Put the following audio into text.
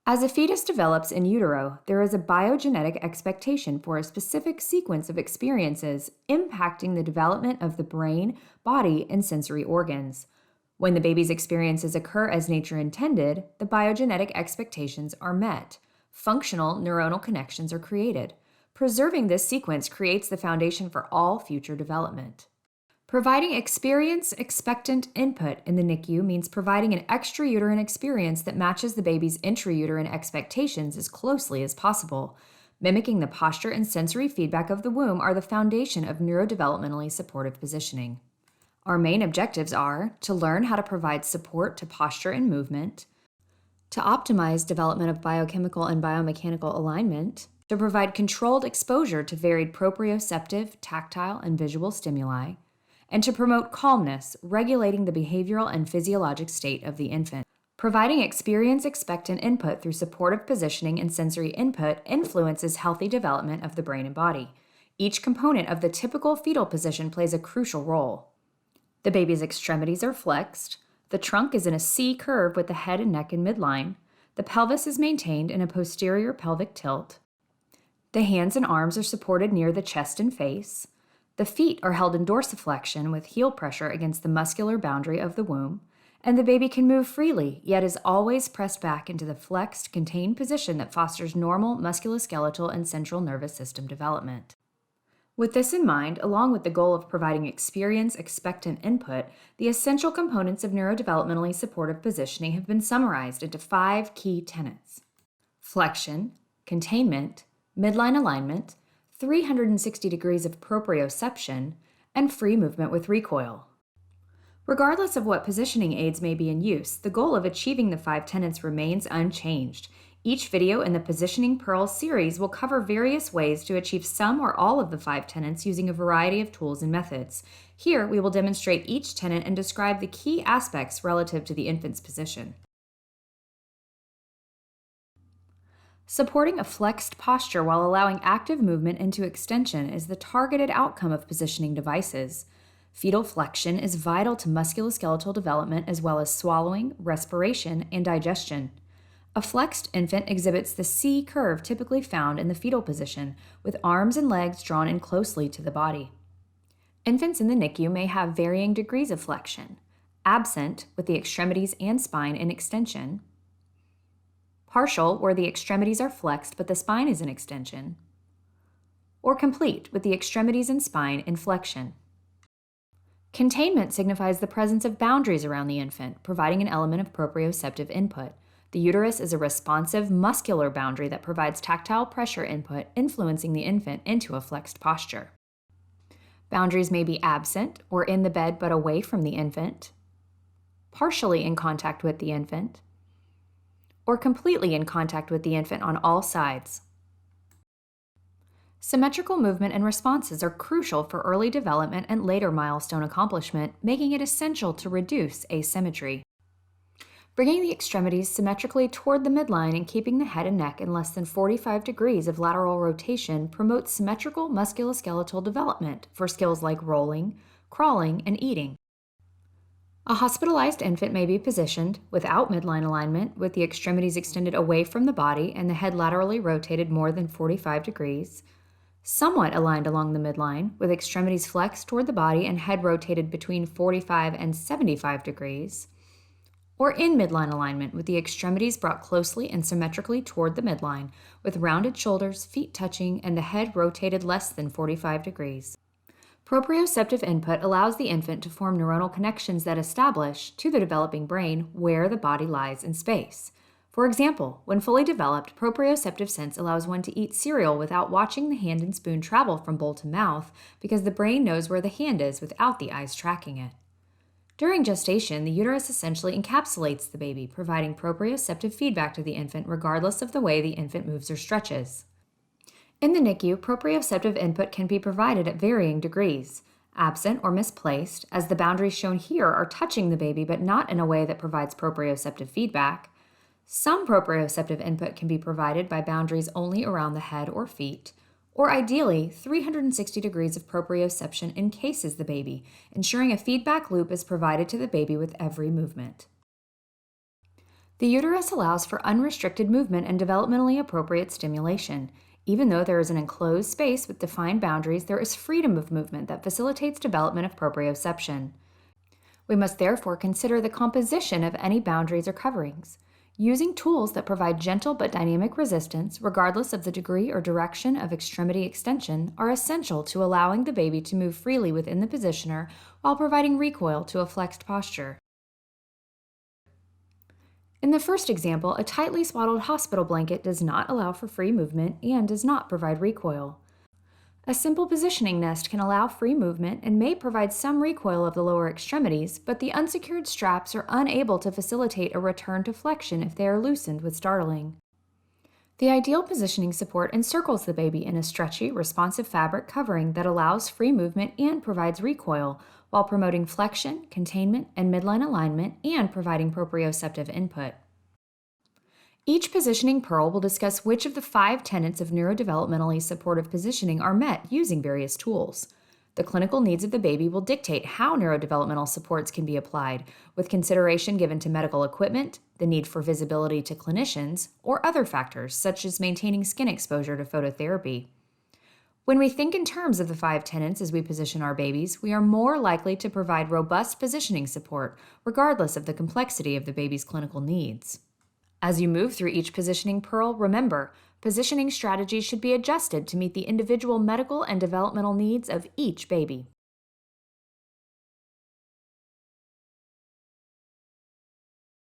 As a fetus develops in utero, there is a biogenetic expectation for a specific sequence of experiences impacting the development of the brain, body, and sensory organs. When the baby's experiences occur as nature intended, the biogenetic expectations are met. Functional neuronal connections are created. Preserving this sequence creates the foundation for all future development. Providing experience-expectant input in the NICU means providing an extrauterine experience that matches the baby's intrauterine expectations as closely as possible. Mimicking the posture and sensory feedback of the womb are the foundation of neurodevelopmentally supportive positioning. Our main objectives are to learn how to provide support to posture and movement, to optimize development of biochemical and biomechanical alignment, to provide controlled exposure to varied proprioceptive, tactile, and visual stimuli, and to promote calmness, regulating the behavioral and physiologic state of the infant. Providing experience-expectant input through supportive positioning and sensory input influences healthy development of the brain and body. Each component of the typical fetal position plays a crucial role. The baby's extremities are flexed, the trunk is in a C curve with the head and neck in midline, the pelvis is maintained in a posterior pelvic tilt, the hands and arms are supported near the chest and face, the feet are held in dorsiflexion with heel pressure against the muscular boundary of the womb, and the baby can move freely, yet is always pressed back into the flexed, contained position that fosters normal musculoskeletal and central nervous system development. With this in mind, along with the goal of providing experience-expectant input, the essential components of neurodevelopmentally supportive positioning have been summarized into 5 key tenets: flexion, containment, midline alignment, 360 degrees of proprioception, and free movement with recoil. Regardless of what positioning aids may be in use, the goal of achieving the 5 tenets remains unchanged. Each video in the Positioning Pearls series will cover various ways to achieve some or all of the 5 tenets using a variety of tools and methods. Here, we will demonstrate each tenet and describe the key aspects relative to the infant's position. Supporting a flexed posture while allowing active movement into extension is the targeted outcome of positioning devices. Fetal flexion is vital to musculoskeletal development as well as swallowing, respiration, and digestion. A flexed infant exhibits the C curve typically found in the fetal position, with arms and legs drawn in closely to the body. Infants in the NICU may have varying degrees of flexion: absent, with the extremities and spine in extension; partial, where the extremities are flexed but the spine is in extension; or complete, with the extremities and spine in flexion. Containment signifies the presence of boundaries around the infant, providing an element of proprioceptive input. The uterus is a responsive, muscular boundary that provides tactile pressure input, influencing the infant into a flexed posture. Boundaries may be absent or in the bed but away from the infant, partially in contact with the infant, or completely in contact with the infant on all sides. Symmetrical movement and responses are crucial for early development and later milestone accomplishment, making it essential to reduce asymmetry. Bringing the extremities symmetrically toward the midline and keeping the head and neck in less than 45 degrees of lateral rotation promotes symmetrical musculoskeletal development for skills like rolling, crawling, and eating. A hospitalized infant may be positioned without midline alignment, with the extremities extended away from the body and the head laterally rotated more than 45 degrees, somewhat aligned along the midline, with extremities flexed toward the body and head rotated between 45 and 75 degrees, or in midline alignment, with the extremities brought closely and symmetrically toward the midline, with rounded shoulders, feet touching, and the head rotated less than 45 degrees. Proprioceptive input allows the infant to form neuronal connections that establish, to the developing brain, where the body lies in space. For example, when fully developed, proprioceptive sense allows one to eat cereal without watching the hand and spoon travel from bowl to mouth, because the brain knows where the hand is without the eyes tracking it. During gestation, the uterus essentially encapsulates the baby, providing proprioceptive feedback to the infant regardless of the way the infant moves or stretches. In the NICU, proprioceptive input can be provided at varying degrees: absent or misplaced, as the boundaries shown here are touching the baby but not in a way that provides proprioceptive feedback. Some proprioceptive input can be provided by boundaries only around the head or feet, or ideally, 360 degrees of proprioception encases the baby, ensuring a feedback loop is provided to the baby with every movement. The uterus allows for unrestricted movement and developmentally appropriate stimulation. Even though there is an enclosed space with defined boundaries, there is freedom of movement that facilitates development of proprioception. We must therefore consider the composition of any boundaries or coverings. Using tools that provide gentle but dynamic resistance, regardless of the degree or direction of extremity extension, are essential to allowing the baby to move freely within the positioner while providing recoil to a flexed posture. In the first example, a tightly swaddled hospital blanket does not allow for free movement and does not provide recoil. A simple positioning nest can allow free movement and may provide some recoil of the lower extremities, but the unsecured straps are unable to facilitate a return to flexion if they are loosened with startling. The ideal positioning support encircles the baby in a stretchy, responsive fabric covering that allows free movement and provides recoil, while promoting flexion, containment, and midline alignment and providing proprioceptive input. Each positioning pearl will discuss which of the 5 tenets of neurodevelopmentally supportive positioning are met using various tools. The clinical needs of the baby will dictate how neurodevelopmental supports can be applied, with consideration given to medical equipment, the need for visibility to clinicians, or other factors such as maintaining skin exposure to phototherapy. When we think in terms of the 5 tenets as we position our babies, we are more likely to provide robust positioning support, regardless of the complexity of the baby's clinical needs. As you move through each positioning pearl, remember, positioning strategies should be adjusted to meet the individual medical and developmental needs of each baby.